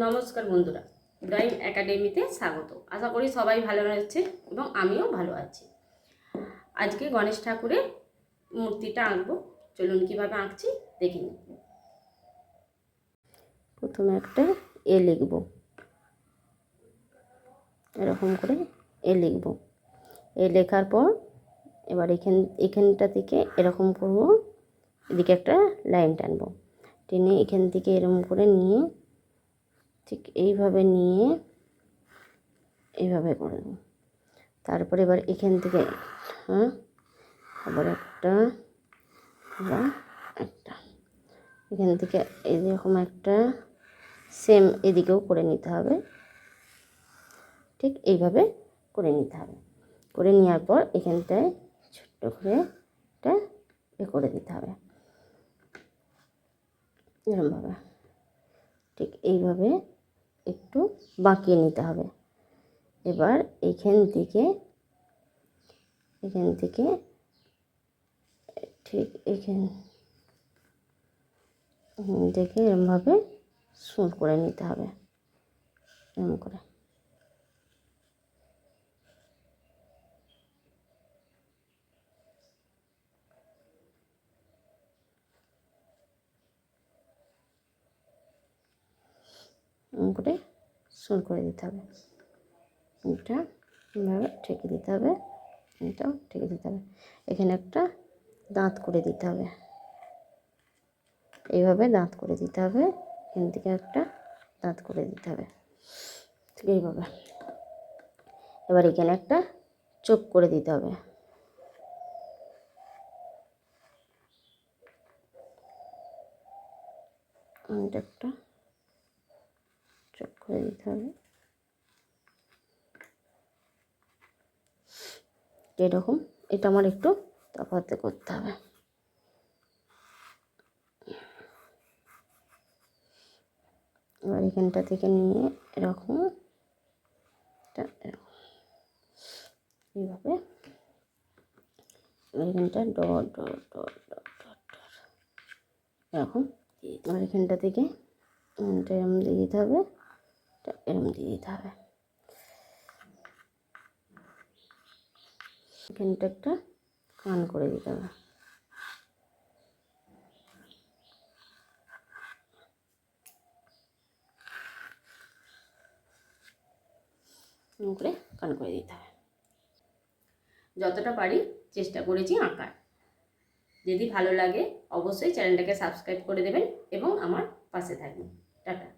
নমস্কার বন্ধুরা, ড্রয়িং একাডেমিতে স্বাগত। আশা করি সবাই ভালো আছে এবং আমিও ভালো আছি। আজকে গণেশ ঠাকুরের মূর্তিটা আঁকবো। চলুন কিভাবে আঁকছি দেখে নিন। প্রথমে একটা এ লিখব, এরকম করে এ লিখব। এ লেখার পর এবার এখানটা থেকে এরকম করব, এদিকে একটা লাইন টানবো, টেনে এখান থেকে এরকম করে নিয়ে ঠিক এইভাবে নিয়ে এইভাবে করে দেবো। তারপরে এবার এখান থেকে আবার একটা এখান থেকে এরকম একটা সেম এদিকেও করে নিতে হবে। ঠিক এইভাবে করে নিতে হবে। করে নেওয়ার পর এখানটায় ছোট্ট করে একটা করে দিতে হবে, এরকমভাবে। ঠিক এইভাবে একটু বাঁকিয়ে নিতে হবে। এবার এখান থেকে ঠিক এখান থেকে এরকমভাবে সুর করে নিতে হবে, এরকম করে। করে সুর করে দিতে হবে। এটা এভাবে ঠেকে দিতে হবে, এটাও ঠেকে দিতে হবে। এখানে একটা দাঁত করে দিতে হবে, এইভাবে দাঁত করে দিতে হবে। এখান থেকে একটা দাঁত করে দিতে হবে, ঠিক এইভাবে। এবার এখানে একটা চোখ করে দিতে হবে। একটা চোখ করে দিতে হবে, এরকম। এটা আমার একটু তফাতে করতে হবে। এবার এখানটা থেকে নিয়ে এরকম এইভাবে এখানটা dot dot dot dot dot এরকম। এবার এখানটা থেকে এরকম দিয়ে দিতে হবে, এরকম দিয়ে দিতে হবে। এখানটা একটা কান করে দিতে হবে, করে কান করে দিতে হবে। যতটা পারি চেষ্টা করেছি আঁকার। যদি ভালো লাগে অবশ্যই চ্যানেলটাকে সাবস্ক্রাইব করে দেবেন এবং আমার পাশে থাকবেন। টাটা।